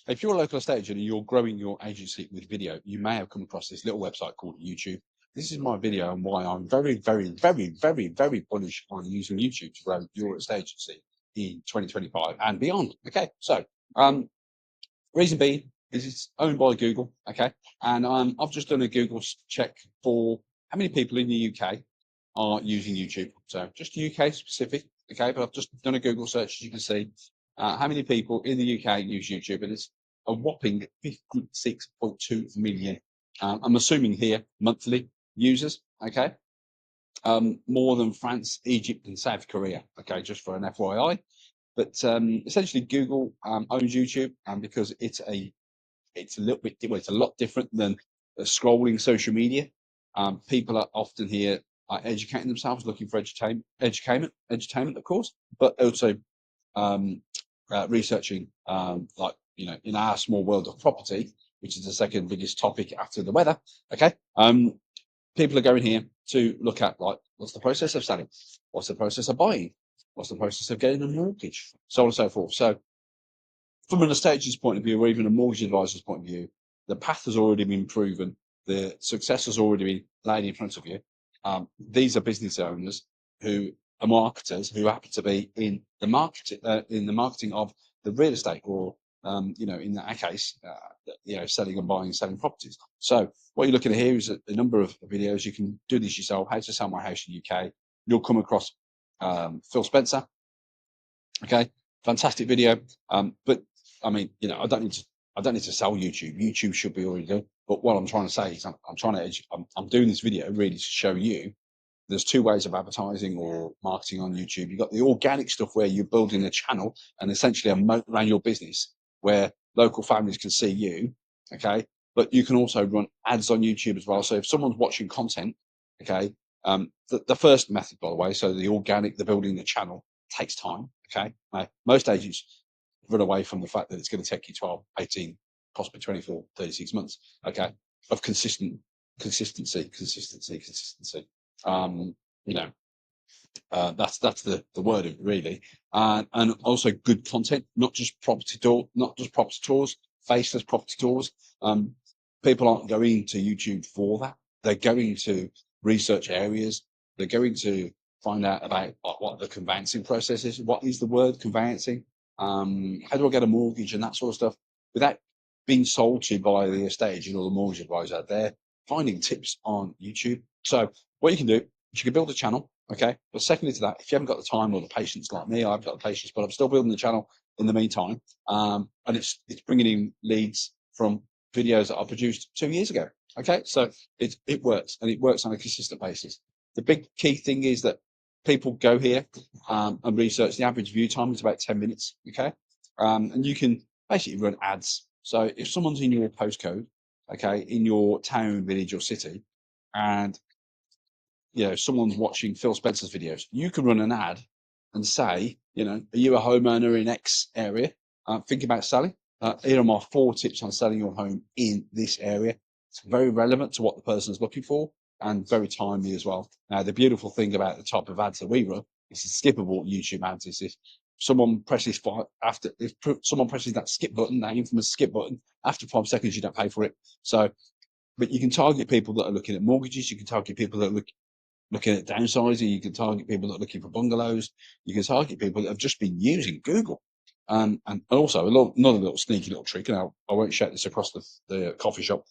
If you're a local estate agent and you're growing your agency with video, you may have come across this little website called YouTube. This is my video on why I'm very, very, very, very, very bullish on using YouTube to grow your estate agency in 2025 and beyond. Okay, so reason being is it's owned by Google. Okay, and I've just done a Google check for how many people in the UK are using YouTube. So just UK specific. Okay, but I've just done a Google search, as you can see, how many people in the UK use YouTube, and it's a whopping 56.2 million. I'm assuming here monthly users. Okay, more than France, Egypt, and South Korea. Okay, just for an FYI. But essentially, Google owns YouTube, because it's a little bit, well, it's a lot different than scrolling social media. People are often here educating themselves, looking for entertainment, of course, but also researching, like, in our small world of property, which is the second biggest topic after the weather. Okay, people are going here to look at, like, what's the process of selling, what's the process of buying, what's the process of getting a mortgage, so on and so forth. So from an estate agent's point of view, or even a mortgage advisor's point of view, the path has already been proven. The success has already been laid in front of you. These are business owners who are marketers who happen to be in the marketing of the real estate, or in that case, selling and buying and selling properties. So what you're looking at here is a number of videos. You can do this yourself. How to sell my house in the UK. You'll come across Phil Spencer. Okay, fantastic video. But I mean, I don't need to sell YouTube. YouTube should be already done. But what I'm trying to say is, I'm doing this video really to show you there's two ways of advertising or marketing on YouTube. You've got the organic stuff where you're building a channel and essentially a moat around your business where local families can see you. Okay, but you can also run ads on YouTube as well. So if someone's watching content, okay, the first method, by the way, so the organic, the building the channel, takes time. Okay, most agents run away from the fact that it's going to take you 12, 18, possibly 24, 36 months. Okay, of consistency. That's the word of it, really. And also good content, not just property tours, faceless property tours. People aren't going to YouTube for that. They're going to research areas. They're going to find out about what the conveyancing process is. What is the word conveyancing? How do I get a mortgage and that sort of stuff without being sold to by the estate agent or the mortgage advisor? They're finding tips on YouTube. So what you can do is you can build a channel. Okay, but secondly to that, if you haven't got the time or the patience like me, I've got the patience, but I'm still building the channel in the meantime. And it's bringing in leads from videos that I produced 2 years ago. Okay, so it works, and it works on a consistent basis. The big key thing is that people go here and research. The average view time is about 10 minutes. Okay, and you can basically run ads. So if someone's in your postcode, okay, in your town, village, or city, and someone's watching Phil Spencer's videos, you can run an ad and say, are you a homeowner in X area? Think about selling. Here are my 4 tips on selling your home in this area. It's very relevant to what the person is looking for and very timely as well. Now, the beautiful thing about the type of ads that we run is skippable YouTube ads. Is if someone presses that skip button, that infamous skip button, after 5 seconds, you don't pay for it. So, but you can target people that are looking at mortgages. You can target people that are looking at downsizing. You can target people that are looking for bungalows. You can target people that have just been using Google. And also another little sneaky little trick, and I won't shout this across the coffee shop.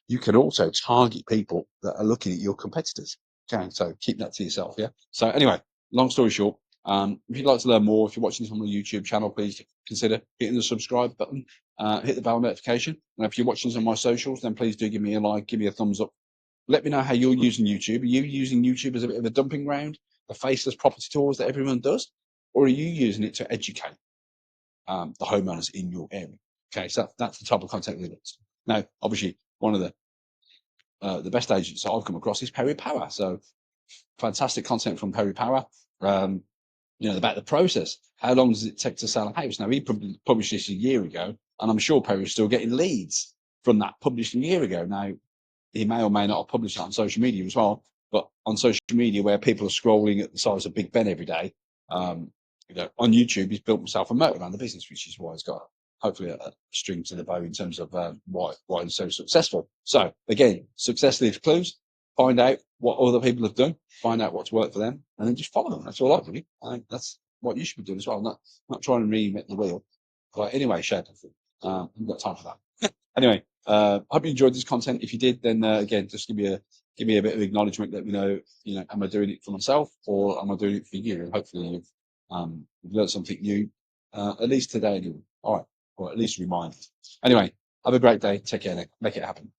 You can also target people that are looking at your competitors. Okay, so keep that to yourself. Yeah. So anyway, long story short, if you'd like to learn more, if you're watching this on my YouTube channel, please consider hitting the subscribe button, hit the bell notification. And if you're watching this on my socials, then please do give me a like, give me a thumbs up. Let me know how you're using YouTube. Are you using YouTube as a bit of a dumping ground, the faceless property tours that everyone does? Or are you using it to educate the homeowners in your area? Okay, so that's the type of content we do. Now, obviously, one of the best agents that I've come across is Perry Power. So fantastic content from Perry Power, about the process. How long does it take to sell a house? Now, he published this a year ago, and I'm sure Perry's still getting leads from that published a year ago. Now, he may or may not have published it on social media as well, but on social media where people are scrolling at the size of Big Ben every day, on YouTube, he's built himself a moat around the business, which is why he's got hopefully a string to the bow in terms of why I'm so successful. So again, success leaves clues. Find out what other people have done, find out what's worked for them, and then just follow them. That's all I do. I think that's what you should be doing as well. Not trying to reinvent the wheel. But anyway, Shad, I've got time for that. Anyway, hope you enjoyed this content. If you did, then again, just give me a bit of acknowledgement. Let me know, am I doing it for myself or am I doing it for you? And hopefully you've learned something new, at least today anyway. All right, or at least reminded. Anyway, have a great day. Take care, Nick. Make it happen.